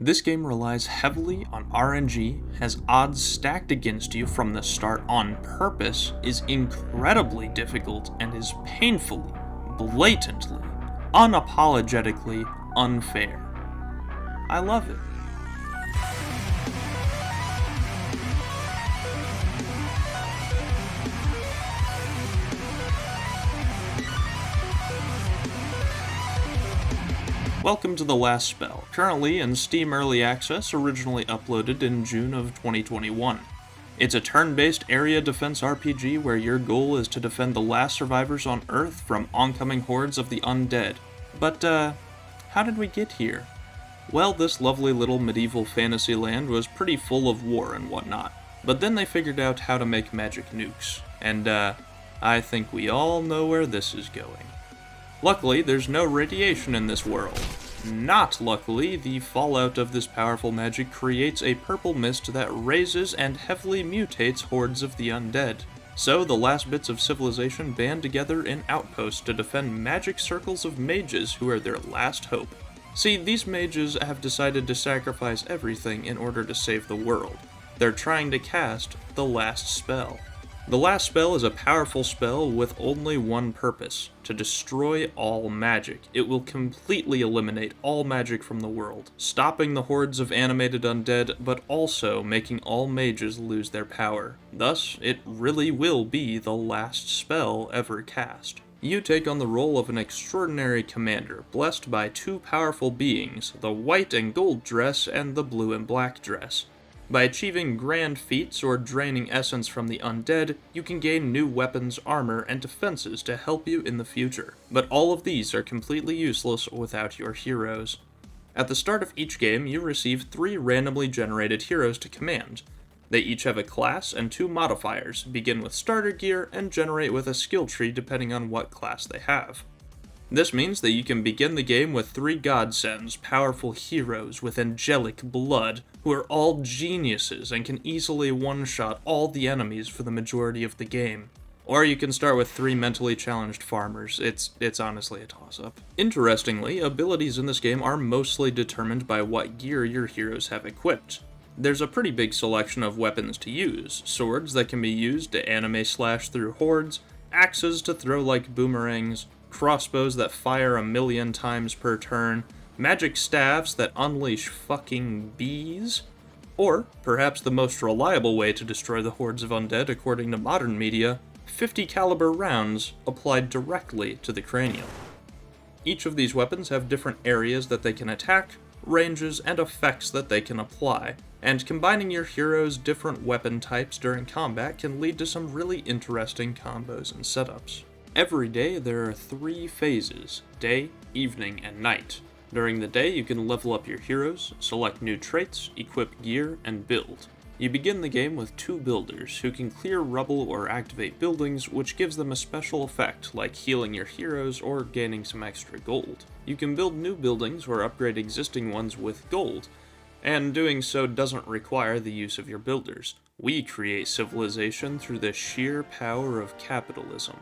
This game relies heavily on RNG, has odds stacked against you from the start on purpose, is incredibly difficult, and is painfully, blatantly, unapologetically unfair. I love it. Welcome to The Last Spell, currently in Steam Early Access, originally uploaded in June of 2021. It's a turn-based area defense RPG where your goal is to defend the last survivors on Earth from oncoming hordes of the undead. But, how did we get here? Well, this lovely little medieval fantasy land was pretty full of war and whatnot, but then they figured out how to make magic nukes, and, I think we all know where this is going. Luckily, there's no radiation in this world. Not luckily, the fallout of this powerful magic creates a purple mist that raises and heavily mutates hordes of the undead. So the last bits of civilization band together in outposts to defend magic circles of mages who are their last hope. See, these mages have decided to sacrifice everything in order to save the world. They're trying to cast the last spell. The last spell is a powerful spell with only one purpose: to destroy all magic. It will completely eliminate all magic from the world, stopping the hordes of animated undead, but also making all mages lose their power. Thus, it really will be the last spell ever cast. You take on the role of an extraordinary commander, blessed by two powerful beings, the white and gold dress and the blue and black dress. By achieving grand feats or draining essence from the undead, you can gain new weapons, armor, and defenses to help you in the future. But all of these are completely useless without your heroes. At the start of each game, you receive 3 randomly generated heroes to command. They each have a class and 2 modifiers, begin with starter gear, and generate with a skill tree depending on what class they have. This means that you can begin the game with 3 godsends, powerful heroes with angelic blood, who are all geniuses and can easily one-shot all the enemies for the majority of the game. Or you can start with 3 mentally challenged farmers. It's honestly a toss-up. Interestingly, abilities in this game are mostly determined by what gear your heroes have equipped. There's a pretty big selection of weapons to use: swords that can be used to anime slash through hordes, axes to throw like boomerangs, crossbows that fire 1,000,000 times per turn, magic staves that unleash fucking bees, or, perhaps the most reliable way to destroy the hordes of undead according to modern media, 50 caliber rounds applied directly to the cranium. Each of these weapons have different areas that they can attack, ranges, and effects that they can apply, and combining your hero's different weapon types during combat can lead to some really interesting combos and setups. Every day there are 3 phases: day, evening, and night. During the day you can level up your heroes, select new traits, equip gear, and build. You begin the game with 2 builders, who can clear rubble or activate buildings, which gives them a special effect, like healing your heroes or gaining some extra gold. You can build new buildings or upgrade existing ones with gold, and doing so doesn't require the use of your builders. We create civilization through the sheer power of capitalism.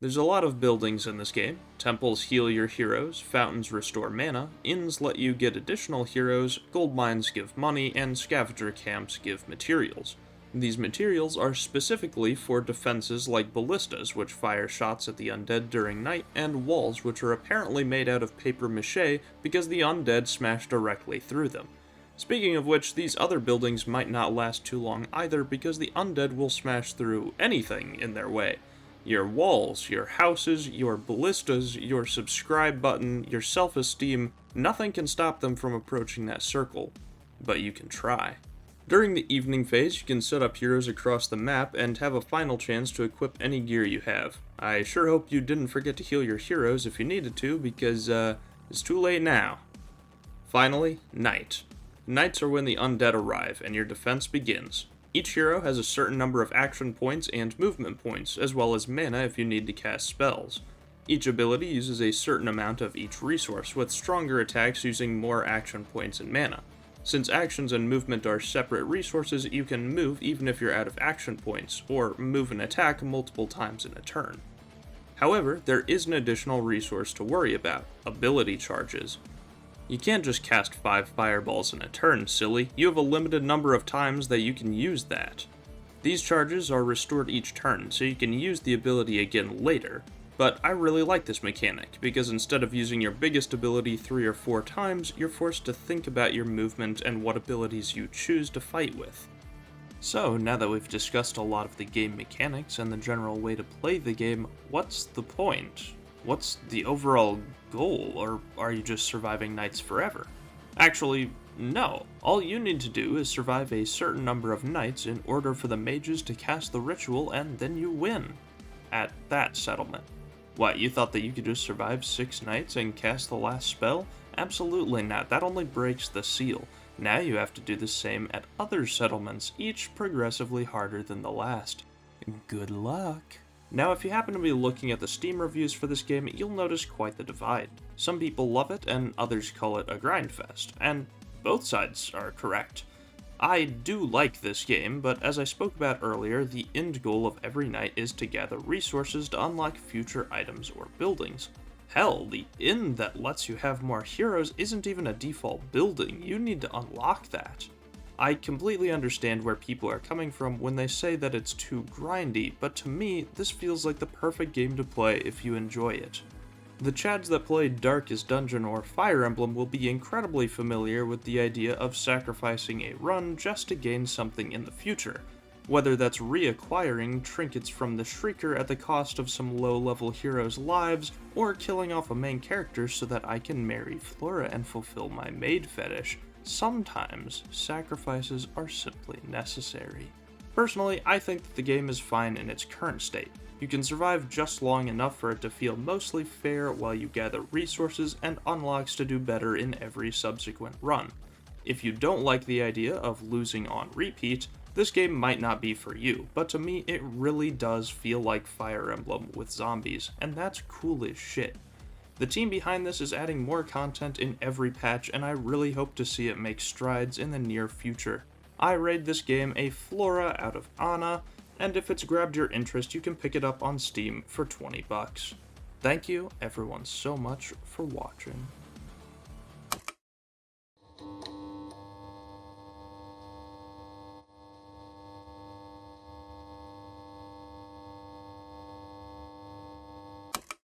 There's a lot of buildings in this game. Temples heal your heroes, fountains restore mana, inns let you get additional heroes, gold mines give money, and scavenger camps give materials. These materials are specifically for defenses like ballistas, which fire shots at the undead during night, and walls, which are apparently made out of paper mache because the undead smash directly through them. Speaking of which, these other buildings might not last too long either because the undead will smash through anything in their way. Your walls, your houses, your ballistas, your subscribe button, your self-esteem, nothing can stop them from approaching that circle, but you can try. During the evening phase, you can set up heroes across the map and have a final chance to equip any gear you have. I sure hope you didn't forget to heal your heroes if you needed to, because, it's too late now. Finally, night. Nights are when the undead arrive, and your defense begins. Each hero has a certain number of action points and movement points, as well as mana if you need to cast spells. Each ability uses a certain amount of each resource, with stronger attacks using more action points and mana. Since actions and movement are separate resources, you can move even if you're out of action points, or move and attack multiple times in a turn. However, there is an additional resource to worry about: ability charges. You can't just cast 5 fireballs in a turn, silly. You have a limited number of times that you can use that. These charges are restored each turn, so you can use the ability again later. But I really like this mechanic, because instead of using your biggest ability 3 or 4 times, you're forced to think about your movement and what abilities you choose to fight with. So, now that we've discussed a lot of the game mechanics and the general way to play the game, what's the point? What's the overall goal, or are you just surviving nights forever? Actually, no. All you need to do is survive a certain number of nights in order for the mages to cast the ritual, and then you win. At that settlement. What, you thought that you could just survive 6 nights and cast the last spell? Absolutely not, that only breaks the seal. Now you have to do the same at other settlements, each progressively harder than the last. Good luck. Now, if you happen to be looking at the Steam reviews for this game, you'll notice quite the divide. Some people love it, and others call it a grindfest, and both sides are correct. I do like this game, but as I spoke about earlier, the end goal of every night is to gather resources to unlock future items or buildings. Hell, the inn that lets you have more heroes isn't even a default building, you need to unlock that. I completely understand where people are coming from when they say that it's too grindy, but to me, this feels like the perfect game to play if you enjoy it. The Chads that play Darkest Dungeon or Fire Emblem will be incredibly familiar with the idea of sacrificing a run just to gain something in the future, whether that's reacquiring trinkets from the Shrieker at the cost of some low-level heroes' lives, or killing off a main character so that I can marry Flora and fulfill my maid fetish. Sometimes, sacrifices are simply necessary. Personally, I think that the game is fine in its current state. You can survive just long enough for it to feel mostly fair while you gather resources and unlocks to do better in every subsequent run. If you don't like the idea of losing on repeat, this game might not be for you, but to me it really does feel like Fire Emblem with zombies, and that's cool as shit. The team behind this is adding more content in every patch, and I really hope to see it make strides in the near future. I rate this game a Flora out of Anna, and if it's grabbed your interest, you can pick it up on Steam for $20. Thank you, everyone, so much for watching.